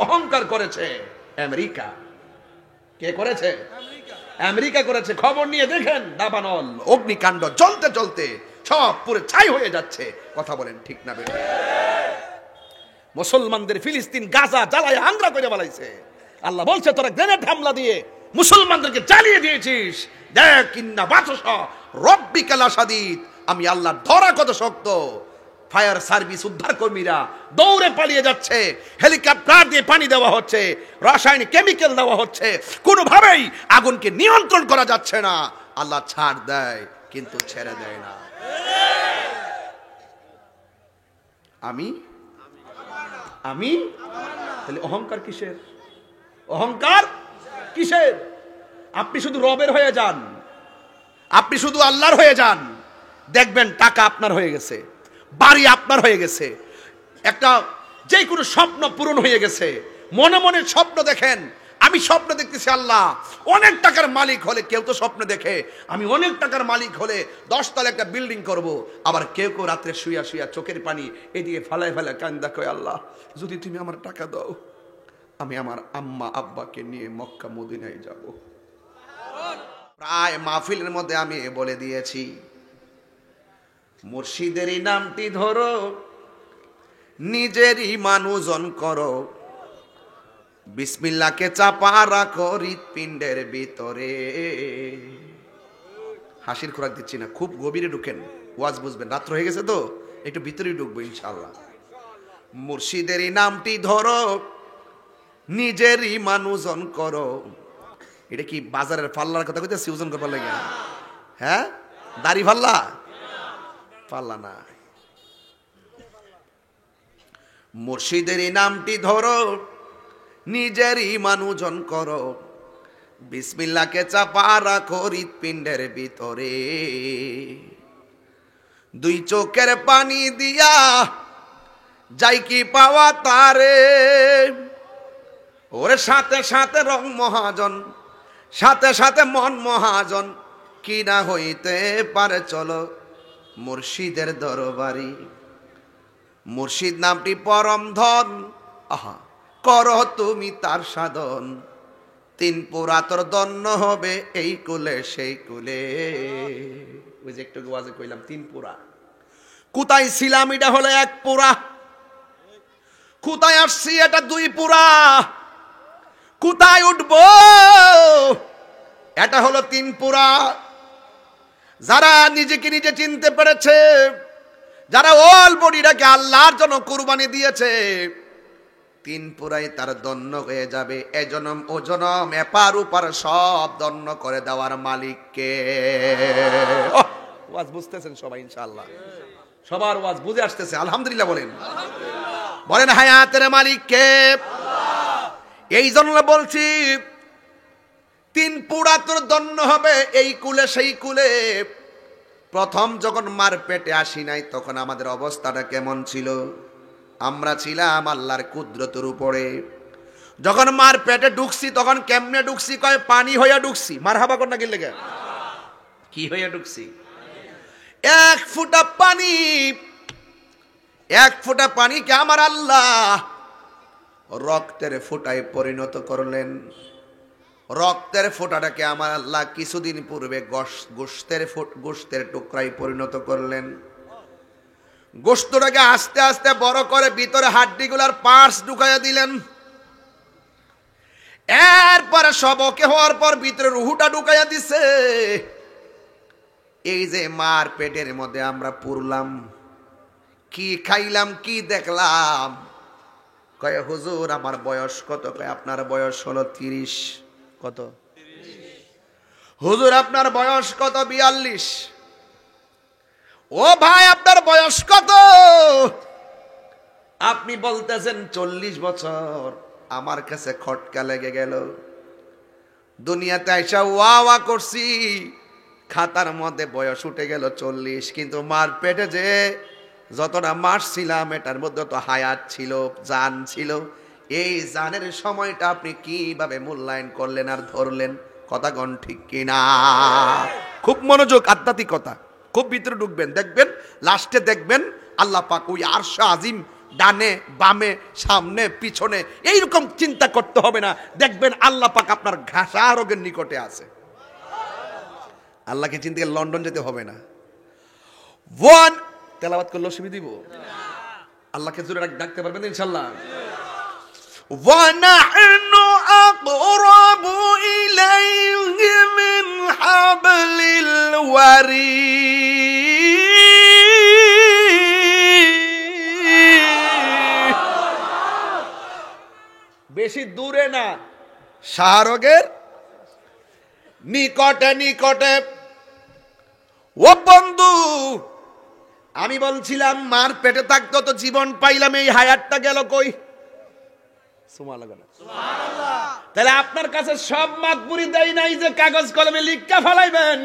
অহংকার করেছে আমেরিকা। কে করেছে? আমেরিকা করেছে। খবর নিয়ে দেখেন দাবানল অগ্নিকাণ্ড জ্বলতে জ্বলতে সব পুরো ছাই হয়ে যাচ্ছে। কথা বলেন ঠিক না বেঠিক? মুসলমানদের ফিলিস্তিন গাজা জ্বালায় আংরা করে বালাইছে। আল্লাহ বলছে তোরা গ্রেনেড হামলা দিয়ে মুসলমানদেরকে জ্বালিয়ে দিয়েছিস, দেখ ইন্না বাতশ রব্বিকা লাশাদীদ, আমি আল্লাহ ধরা কত শক্ত। ফায়ার সার্ভিস উদ্ধার কর্মীরা দৌড়ে পালিয়ে যাচ্ছে, হেলিকপ্টার দিয়ে পানি দেওয়া হচ্ছে, রাসায়নিক কেমিক্যাল দেওয়া হচ্ছে, কোনোভাবেই আগুনকে নিয়ন্ত্রণ করা যাচ্ছে না। আল্লাহ ছাড় দেয় কিন্তু ছেড়ে দেয় না। আমি আমি তাহলে অহংকার কিসের? অহংকার কিসের? আপনি শুধু রবের হয়ে যান, আপনি শুধু আল্লাহর হয়ে যান, দেখবেন টাকা আপনার হয়ে গেছে, বাড়ি আপনার হয়ে গেছে, একটা যে কোনো স্বপ্ন পূরণ হয়ে গেছে। মনে মনে স্বপ্ন দেখেন, আমি স্বপ্ন দেখতেছি আল্লাহ অনেক টাকার মালিক হলে, কেউ তো স্বপ্ন দেখে আমি অনেক টাকার মালিক হলে 10 তলা একটা বিল্ডিং করব। আবার কেউ কেউ রাত্রে শুয়া শুয়া চোখের পানি এদিকে ফেলায় ফেলায় কান্দা কয় আল্লাহ যদি তুমি আমার টাকা দাও আমি আমার আম্মা আব্বাকে নিয়ে মক্কা মদিনায় যাব। প্রায় মাহফিলের মধ্যে আমি বলে দিয়েছি, মুর্শিদেরই নামটি ধরো, নিজেরই মানুষজন করো, বিসমিল্লাহকে চাপা রাখো হৃৎপিণ্ডের ভিতরে। হাসির খোরাক দিচ্ছি না, খুব গভীরে ঢুকেন, ওয়াজ বুঝবেন। রাত্র হয়ে গেছে তো একটু ভিতরেই ঢুকবো ইনশাআল্লাহ। মুর্শিদেরই নামটি ধরো, নিজেরই মানুষজন করো। এটা কি বাজারের পাল্লার কথা কইতেছি ওজন করবার লাগে? হ্যাঁ, দাড়ি পাল্লা পাল্লা না। মুর্শিদেরই নামটি ধরো, নিজেরই মানুষজন করো, বিসমিল্লাহকে চাপা রাখো হৃৎপিণ্ডের ভিতরে। দুই চোখের পানি দিয়া যাই কি পাওয়া তারে, ওরে সাথে সাথে রং মহাজন, সাথে সাথে মন মহাজন, কি না হইতে পারে চলো মুর্শিদের দরবারি। মুর্শিদ নামটি পরম ধন, আহা করো তুমি তার সাধন, 3 পুরা তোর দন্য হবে এই কুলে সেই কুলে। ওই যে একটু ওয়াজে কইলাম 3 পুরা। কোথায় ছিলাম এটা হলো 1 পুরা, কোথায় আসছি এটা 2 পুরা, কোথায় উঠবো এটা হলো 3 পুরা। যারা নিজেকে নিজে চিনতে পেরেছে, যারা অল বডিটাকে আল্লাহর জন্য কুরবানি দিয়েছে, 3 পুরাই তার দন্য হয়ে যাবে। এজনম ও জনম এপার ওপার সব দন্য করে দেওয়ার মালিককে। ওয়াজ বুঝতেছেন সবাই ইনশাআল্লাহ? সবার ওয়াজ বুঝে আসতেছে? আলহামদুলিল্লাহ বলেন, বলেন হায়াতের মালিককে। এই জন্য বলছি 3 পুরা তোর দন্য হবে এই কুলে সেই কুলে। প্রথম যখন মার পেটে আসি নাই তখন আমাদের অবস্থাটা কেমন ছিল? আমরা ছিলাম আল্লাহর কুদরতের উপরে। যখন মার পেটে ঢুকছি তখন কেমনে ঢুকছি? কয় পানি হইয়া ঢুকছি। মারহাবা কর না গেলে কি হইয়া ঢুকছি? 1 ফোঁটা পানি, 1 ফোঁটা পানিকে আমার আল্লাহ রক্তের ফোঁটায় পরিণত করলেন। রক্তের ফোঁটাটাকে আমার আল্লাহ কিছুদিন পূর্বে গোশতের টুকরায় পরিণত করলেন। গোশতটাকে আস্তে আস্তে বড় করে ভিতরে হাড্ডিগুলার পার্টস ঢুকাইয়া দিলেন। এরপরে সব ওকে হওয়ার পর ভিতরে রুহুটা ঢুকাইয়া দিছে। এই যে মার পেটের মধ্যে আমরা পুরলাম, কি খাইলাম, কি দেখলাম? কয় হুজুর আমার বয়স কত? কয় আপনার বয়স হলো 30। কত? হুজুর আপনার বয়স কত? 42। ও ভাই আপনার বয়স কত? আপনি বলতেছেন 40 বছর। আমার কাছে খটকা লেগে গেল। দুনিয়াতে আইসা ওয়া করছি, খাতার মধ্যে বয়স উঠে গেল 40, কিন্তু মার পেটে যে যতটা মাস ছিলাম এটার মধ্যে তো হায়াত ছিল, জান ছিল। এই জানের সময়টা আপনি কিভাবে মূল্যায়ন করলেন আর ধরলেন? কথা গণ ঠিক কিনা? খুব মনোযোগ, আধ্যাত্মিকতা, খুব ভিতরে ঢুকবেন, দেখবেন লাস্টে দেখবেন আল্লাহ পাক ওই আরশ আজিম ডানে বামে সামনে পিছনে এইরকম চিন্তা করতে হবে না, দেখবেন আল্লাহ পাক আপনার ঘাসা রোগের নিকটে আছে। আল্লাহকে চিন্তা করে লন্ডন যেতে হবে না। ওয়ান তেলাওয়াত করলে অসুবিধা দিব? আল্লাহকে জোরে ডাকতে পারবেন ইনশাআল্লাহ। وَنَحْنُ أَقْرَبُ إِلَيْهِ مِنْ حَبْلِ الْوَرِيدِ। বেশি দূরে না, শাহরগের নিকটে নিকটে। ও বন্ধু, আমি বলছিলাম মার পেটে থাকতো তো জীবন পাইলাম, এই হায়াতটা গেল কই? তাহলে আপনার কাছে সব মাতবুরি দেয় নাই যে কাগজ কলমে লিখা ফেলাইবেন,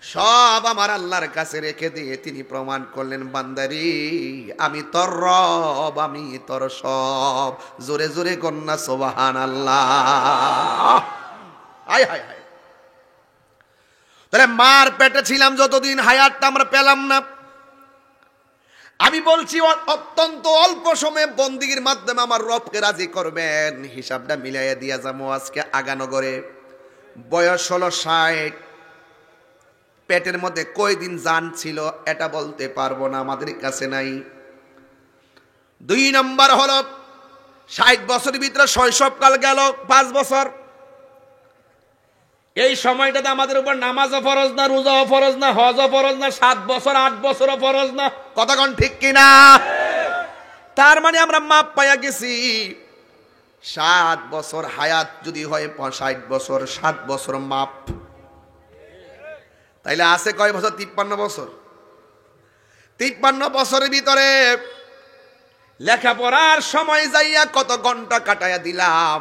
সব আমার আল্লাহর কাছে রেখে দিয়ে তিনি প্রমাণ করলেন, বান্দারি আমি তোর রব, আমি তোর সব। জোরে জোরে কন্যা সুবহানাল্লাহ। হায় হায় হায়। তাহলে মার পেটে ছিলাম যতদিন, হায়াতটা আমরা পেলাম না। আমি বলছি অত্যন্ত অল্প সময়ে বন্দিগির মাধ্যমে আমার রবকে রাজি করবেন, হিসাবটা মিলাইয়া দিয়া যাবো। আজকে আগানগরে বয়স হলো 60, পেটের মধ্যে কয়দিন জান ছিল এটা বলতে পারবো না, আমাদের কাছে নাই। 2 নম্বর হলো 60 বছরের ভিতরে শৈশবকাল গেল 5 বছর। এই সময়টাতে আমাদের উপর নামাজও ফরজ না, রোজাও ফরজ না, হজও ফরজ না, 7 বছর 8 বছরও ফরজ না। কতক্ষণ ঠিক কিনা? তার মানে আমরা মাপ পাইয়া গেছি। 7 বছর হায়াত যদি হয় 60 বছর, 7 বছর মাপ, তাইলে আছে কয় বছর? 53 বছর। 53 বছরের ভিতরে লেখাপড়ার সময় যাইয়া কত ঘন্টা কাটাইয়া দিলাম,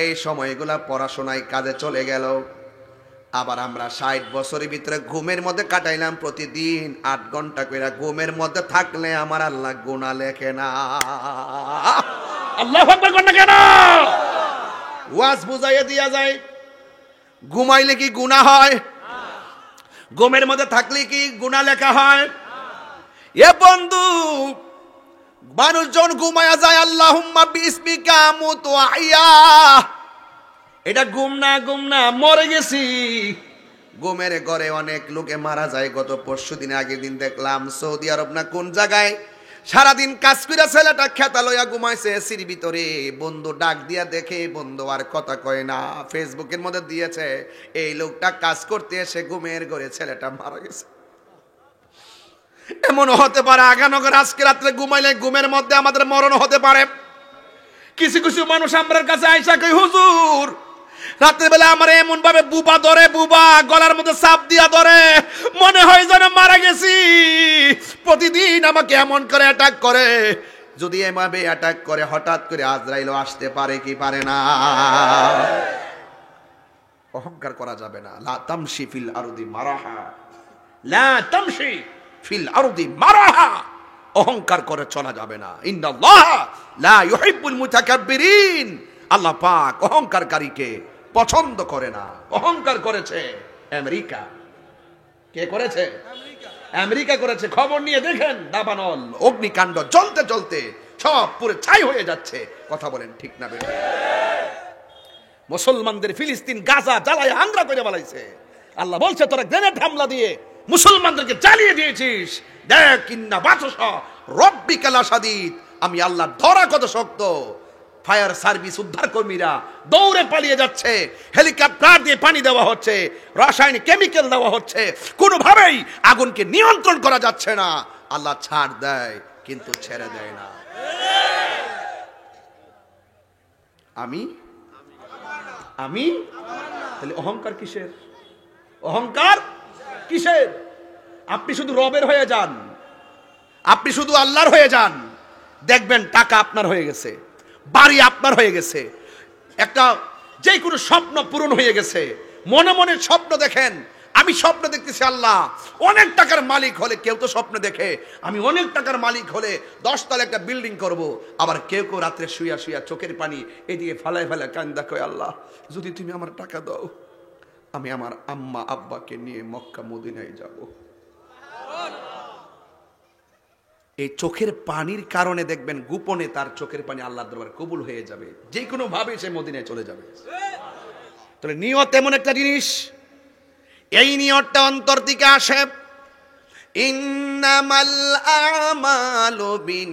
এই সময়গুলা পড়াশোনায় কাজে চলে গেল। আবার আমরা 60 বছরের ভিতরে ঘুমের মধ্যে কাটাইলাম প্রতিদিন 8 ঘন্টা করে। ঘুমের মধ্যে থাকলে আমার আল্লাহ গুনাহ লেখে না। আল্লাহু আকবার কোন না কেন? ওয়াজ বুঝাইয়া দিয়া যায়, ঘুমাইলে কি গুনাহ হয়? ঘুমের মধ্যে থাকলে কি গুনাহ লেখা হয়? এ বন্ধু, মানুষজন ঘুমায়া যায় আল্লাহুম্মা বিসমিকা আমুতু ওয়া আহইয়া, এটা ঘুম না, ঘুম না, মরে গেছি। ঘুমের ঘরে অনেক লোকে মারা যায়। গত পরশুদিন আগের দিন দেখলাম সৌদি আরব না কোন জায়গায়, সারাদিন কাজ করে ছেলেটা খেতা লইয়া ঘুমাইছে এসির ভিতরে। বন্ধু ডাক দিয়া দেখে বন্ধু আর কথা কয় না, ফেসবুকের মধ্যে দিয়েছে এই লোকটা কাজ করতে এসে ঘুমের ঘরে ছেলেটা মারা গেছে। এমন হতে পারে আগানগর আজকে রাত্রে ঘুমাইলে ঘুমের মধ্যে আমাদের মরণ হতে পারে। কিছু কিছু মানুষ আমার কাছে আইসা কই, হুজুর রাতের বেলা আমার এমন ভাবে বুবা ধরে, বুবা গলার মধ্যে চাপ দিয়া ধরে, মনে হয় যেন মারা গেছি। প্রতিদিন আমাকে এমন করে অ্যাটাক করে। যদি এভাবে অ্যাটাক করে হঠাৎ করে আজরাইলও আসতে পারে কি পারে না? অহংকার করা যাবে না। লা তামশি ফিল আরদি মারাহা, লা তামশি ফিল আরদি মারাহা, অহংকার করে চলা যাবে না। ইন্নাল্লাহ লা ইউহিব্বুল মুতাকাব্বিরিন, আল্লাহ পাক অহংকারকারীকে পছন্দ করে না। অহংকার করেছে আমেরিকা। কে করেছে? আমেরিকা করেছে। খবর নিয়ে দেখেন দাবানল অগ্নিকাণ্ড জ্বলতে জ্বলতে সব পুরো ছাই হয়ে যাচ্ছে। কথা বলেন ঠিক না বেঠিক? মুসলমানদের ফিলিস্তিন গাজা জ্বালায় আংরা করে বালাইছে। আল্লাহ বলছে তোরা গ্রেনেড হামলা দিয়ে মুসলমানদেরকে জ্বালিয়ে দিয়েছিস। দেখ ইন্না বাতশ রব্বিকা লাশাদীদ, আমি আল্লাহর ধরা কত শক্ত। ফায়ার সার্ভিস উদ্ধার কর্মীরা দৌড়ে পালিয়ে যাচ্ছে, হেলিকপ্টার দিয়ে পানি দেওয়া হচ্ছে, রাসায়নিক কেমিক্যাল দেওয়া হচ্ছে, কোনোভাবেই আগুনকে নিয়ন্ত্রণ করা যাচ্ছে না। আল্লাহ ছাড় দেয় কিন্তু ছেড়ে দেয় না। আমি আমি তাহলে অহংকার কিসের? অহংকার কিসের? আপনি শুধু রবের হয়ে যান, আপনি শুধু আল্লাহর হয়ে যান, দেখবেন টাকা আপনার হয়ে গেছে, বাড়ি আপনার হয়ে গেছে, একটা যে কোনো স্বপ্ন পূরণ হয়ে গেছে। মনে মনে স্বপ্ন দেখেন। আমি স্বপ্ন দেখতেছি আল্লাহ অনেক টাকার মালিক হলে, কেউ তো স্বপ্ন দেখে আমি অনেক টাকার মালিক হলে 10 তলা একটা বিল্ডিং করব। আবার কেউ কেউ রাত্রে শুয়া শুয়া চোখের পানি এদিকে ফেলায় ফেলায় কান্দা কয়, আল্লাহ যদি তুমি আমার টাকা দাও আমি আমার আম্মা আব্বাকে নিয়ে মক্কা মদিনায় যাব। এই চোখের পানির কারণে দেখবেন গোপনে তার চোখের পানি আল্লাহর দরবারে কবুল হয়ে যাবে, যে কোনো ভাবে সে মদিনায় চলে যাবে। তাহলে নিয়ত এমন একটা জিনিস, এই নিয়তটা অন্তর থেকে আসে। ইন্নামাল আমালু বিন